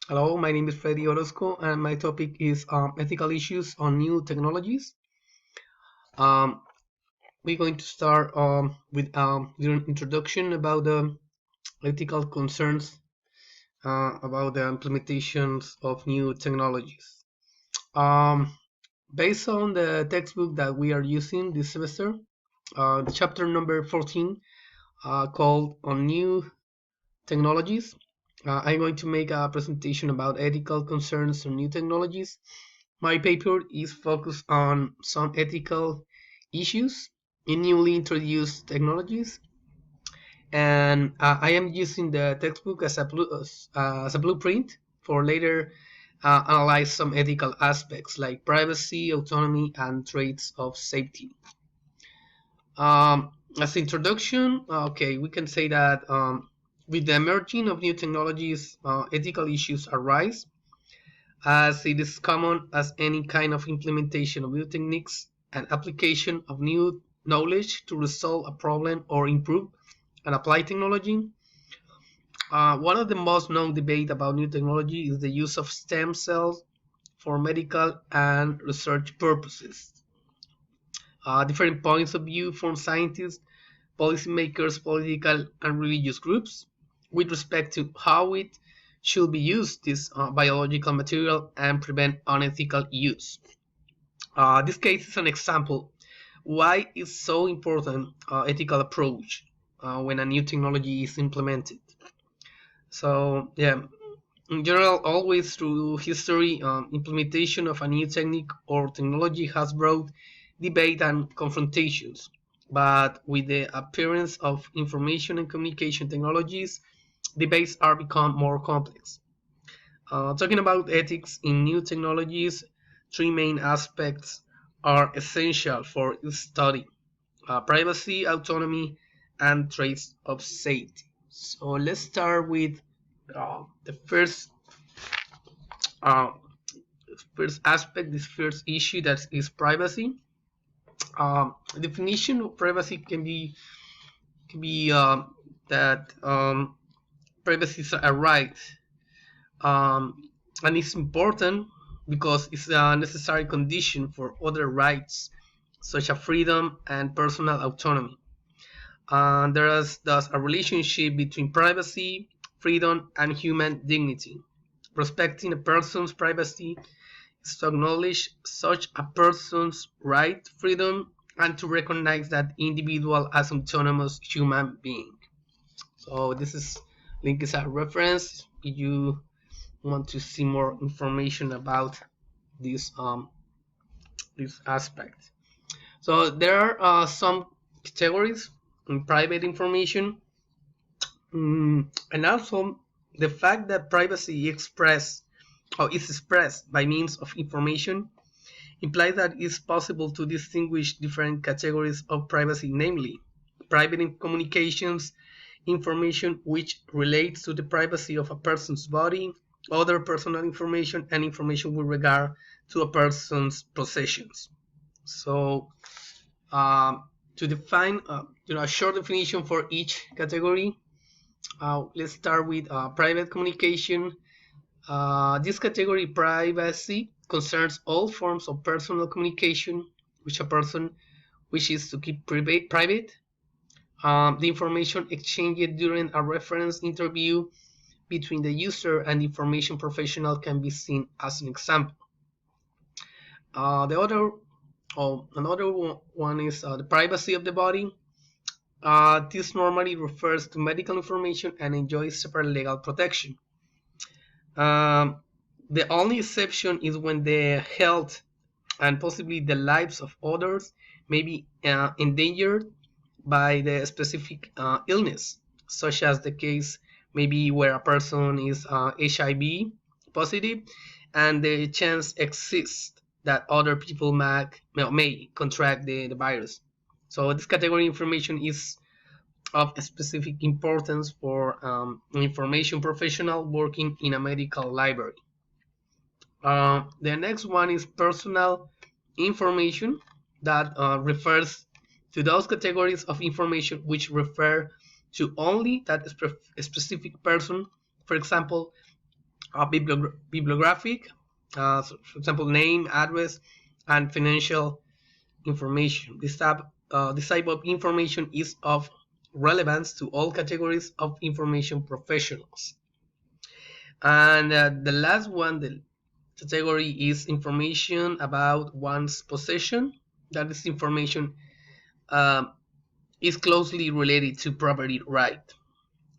Hello, my name is Freddy Orozco, and my topic is ethical issues on new technologies. Um, we're going to start with an introduction about the ethical concerns about the implementations of new technologies. Um, Based on the textbook that we are using this semester, the chapter number 14, called On New Technologies, I'm going to make a presentation about ethical concerns on new technologies. My paper is focused on some ethical issues in newly introduced technologies, and I am using the textbook as a blueprint for later analyze some ethical aspects like privacy, autonomy, and traits of safety. As introduction, okay, we can say that with the emerging of new technologies, ethical issues arise, as it is common as any kind of implementation of new techniques and application of new knowledge to resolve a problem or improve and apply technology. One of the most known debate about new technology is the use of stem cells for medical and research purposes. Different points of view from scientists, policymakers, political and religious groups with respect to how it should be used, this biological material, and prevent unethical use. This case is an example why it's so important ethical approach when a new technology is implemented. So yeah, in general, always through history, implementation of a new technique or technology has brought debate and confrontations. But with the appearance of information and communication technologies, debates are become more complex. Talking about ethics in new technologies, three main aspects are essential for its study: privacy, autonomy, and traits of safety. So let's start with the uh, first aspect, this first issue, that is privacy. Definition of privacy can be that privacy is a right, and it's important because it's a necessary condition for other rights such as freedom and personal autonomy. There is thus a relationship between privacy, freedom, and human dignity. Respecting a person's privacy is to acknowledge such a person's right, freedom, and to recognize that individual as autonomous human being. So this is link is a reference if you want to see more information about this this aspect. So there are some categories in private information. And also the fact that privacy is expressed by means of information implies that it's possible to distinguish different categories of privacy, namely private communications, information which relates to the privacy of a person's body, other personal information, and information with regard to a person's possessions. So to define a short definition for each category, let's start with private communication. This category, privacy, concerns all forms of personal communication which a person wishes to keep private. The information exchanged during a reference interview between the user and the information professional can be seen as an example. Another one is the privacy of the body. This normally refers to medical information and enjoys separate legal protection. Um, the only exception is when the health and possibly the lives of others may be endangered by the specific illness, such as the case maybe where a person is HIV positive and the chance exists that other people may contract the virus. So this category information is of specific importance for an information professional working in a medical library. The next one is personal information that refers to those categories of information which refer to only that specific person. For example, bibliographic, so for example, name, address, and financial information. This type of information is of relevance to all categories of information professionals. And the last one, the category, is information about one's possession. That is information is closely related to property right.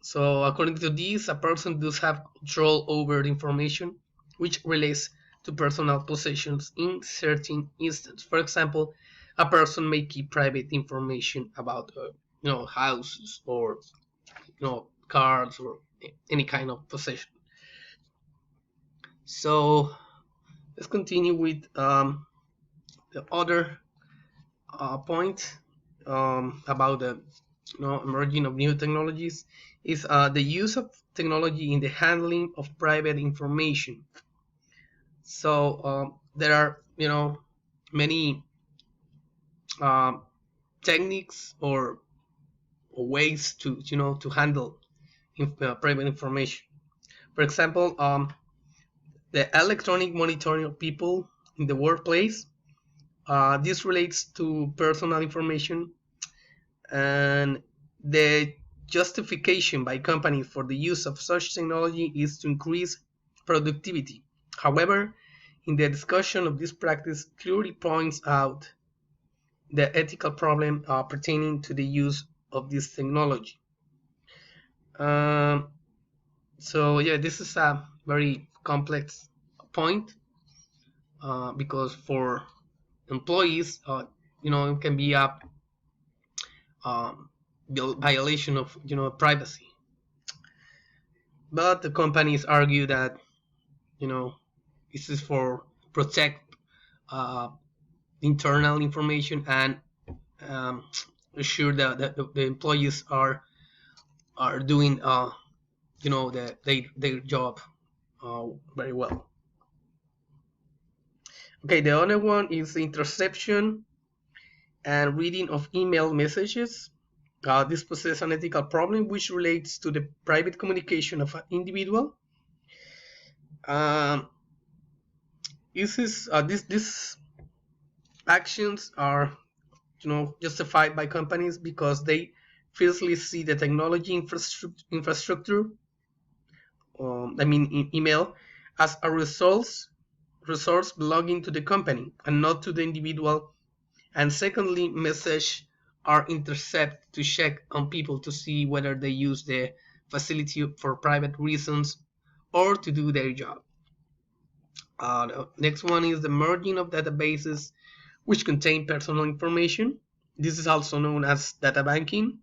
So according to this, a person does have control over the information which relates to personal possessions in certain instances. For example, a person may keep private information about houses or cars or any kind of possession. So let's continue with the other point about the emerging of new technologies is the use of technology in the handling of private information. So there are many techniques or ways to handle private information. For example, the electronic monitoring of people in the workplace. This relates to personal information, and the justification by companies for the use of such technology is to increase productivity. However, in the discussion of this practice clearly points out the ethical problem pertaining to the use of this technology. So yeah, this is a very complex point because for employees, it can be a violation of privacy. But the companies argue that this is for protect internal information and assure that the employees are doing their job very well. Okay, the other one is the interception and reading of email messages. This poses an ethical problem which relates to the private communication of an individual. These actions are justified by companies because they firstly see the technology infrastructure, email, as a resource belonging to the company and not to the individual. And secondly, messages are intercepted to check on people to see whether they use the facility for private reasons or to do their job. The next one is the merging of databases which contain personal information. This is also known as data banking.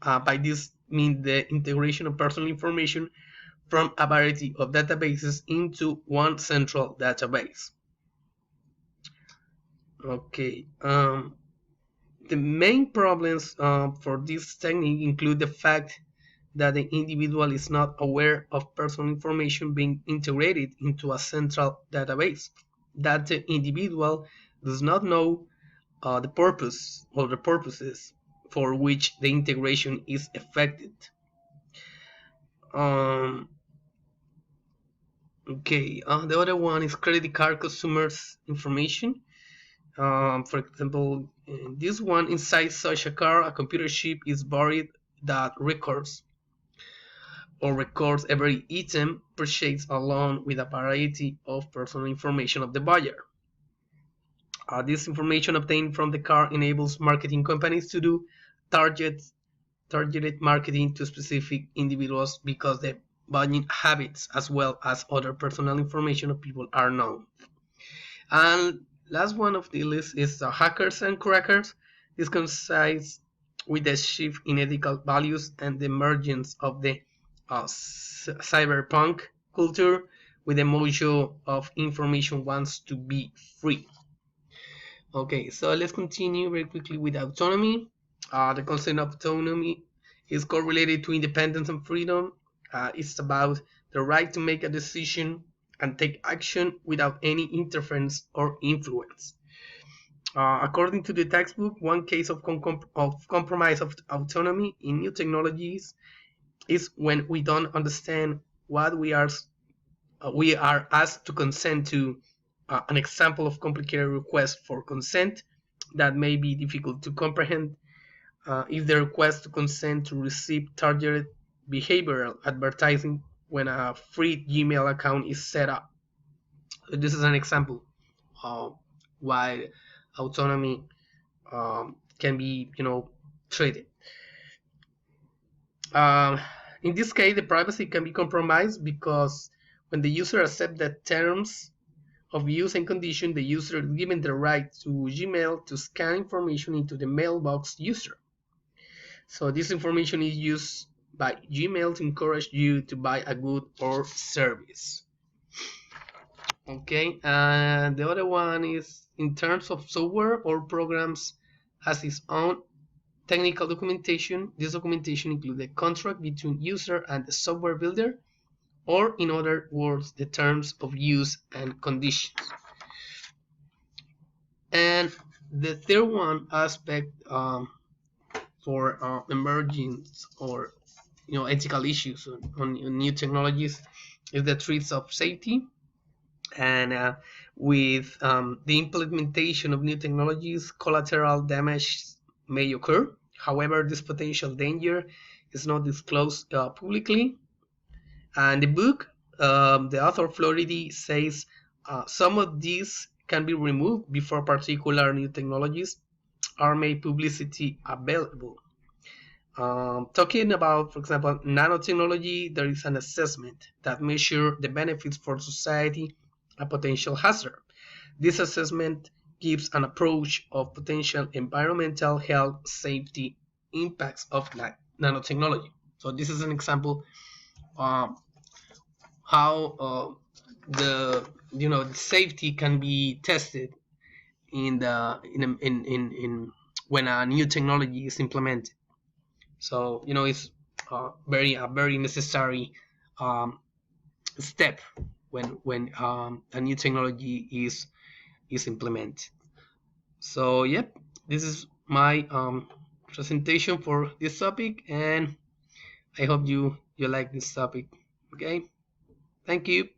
By this means the integration of personal information from a variety of databases into one central database. Okay. The main problems for this technique include the fact that the individual is not aware of personal information being integrated into a central database, that the individual does not know the purpose or the purposes for which the integration is effected. Okay, the other one is credit card customers information. For example, in this one, inside such a card, a computer chip is buried that records every item purchased along with a variety of personal information of the buyer. This information obtained from the card enables marketing companies to do targeted marketing to specific individuals because the buying habits as well as other personal information of people are known. And last one of the list is the hackers and crackers. This coincides with the shift in ethical values and the emergence of the cyberpunk culture, with the mojo of information wants to be free. Okay, so let's continue very quickly with autonomy. The concept of autonomy is correlated to independence and freedom. It's about the right to make a decision and take action without any interference or influence. According to the textbook, one case of compromise of autonomy in new technologies is when we don't understand what we are we are asked to consent to an example of complicated request for consent that may be difficult to comprehend. If the request to consent to receive targeted behavioral advertising when a free Gmail account is set up. This is an example of why autonomy can be, treated. Um, in this case, the privacy can be compromised because when the user accepts the terms of use and condition, the user is given the right to Gmail to scan information into the mailbox user. So this information is used by Gmail to encourage you to buy a good or service. Okay, and the other one is in terms of software or programs has its own technical documentation. This documentation includes the contract between user and the software builder, or in other words, the terms of use and conditions. And the third one aspect for emergence or ethical issues on new technologies is the threats of safety. And with the implementation of new technologies, collateral damage may occur. However, this potential danger is not disclosed publicly. And the book, the author Floridi says some of these can be removed before particular new technologies are made publicity available. Talking about, for example, nanotechnology, there is an assessment that measures the benefits for society and potential hazard. This assessment gives an approach of potential environmental health safety impacts of nanotechnology. So this is an example how the safety can be tested in the in when a new technology is implemented. So it's a very necessary step when a new technology is implemented. So yep, this is my presentation for this topic, and I hope you like this topic. Okay, thank you.